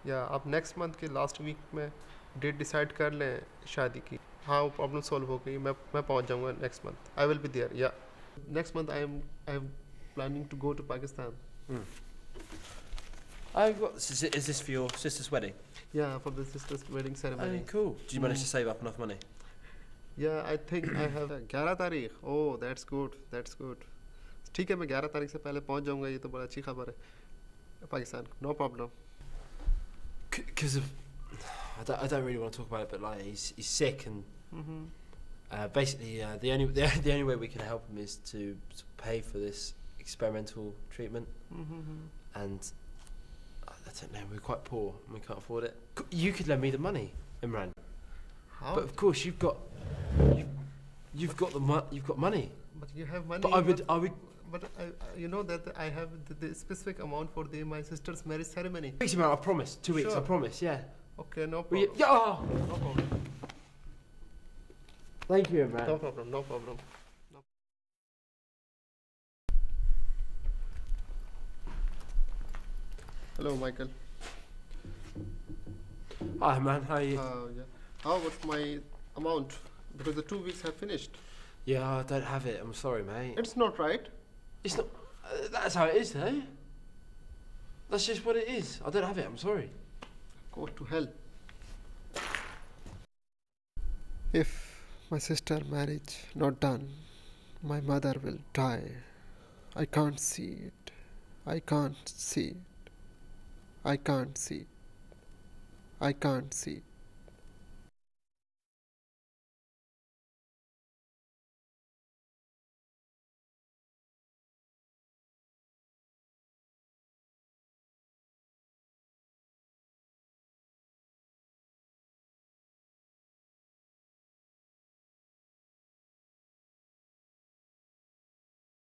या आप next month के लास्ट वीक में डेट डिसाइड कर लें शादी की. हाँ, वो प्रॉब्लम सॉल्व हो गई. मैं पहुंच जाऊंगा next month. I will be there. या next month I am planning to go to Pakistan. Oh, what, is this for your sister's wedding? Yeah, for the sister's wedding ceremony. Oh, cool. Did you manage to save up enough money? Yeah, I think I have 11 तारीख. Oh, that's good. That's good. ठीक है, मैं 11 तारीख से पहले पहुंच जाऊंगा. ये तो बड़ा अच्छी खबर है. Pakistan, no problem. Because I don't really want to talk about it, but like he's sick and basically the only way we can help him is to pay for this experimental treatment. And I don't know, we're quite poor and we can't afford it. You could lend me the money, Imran. How? But of course you've got money. But you have money. But I would. But you know that I have the specific amount for my sister's marriage ceremony. 2 weeks, Imran. I promise. 2 weeks. Sure. I promise. Yeah. Okay, no problem. No problem. Thank you, Imran. No problem. No problem. Hello, Michael. Hi, man. How are you? Yeah. How was my amount? Because the 2 weeks have finished. Yeah, I don't have it. I'm sorry, mate. It's not right. It's not. That's how it is, though. That's just what it is. I don't have it. I'm sorry. Go to hell. If my sister marriage not done, my mother will die. I can't see it. I can't see it. I can't see it. I can't see it.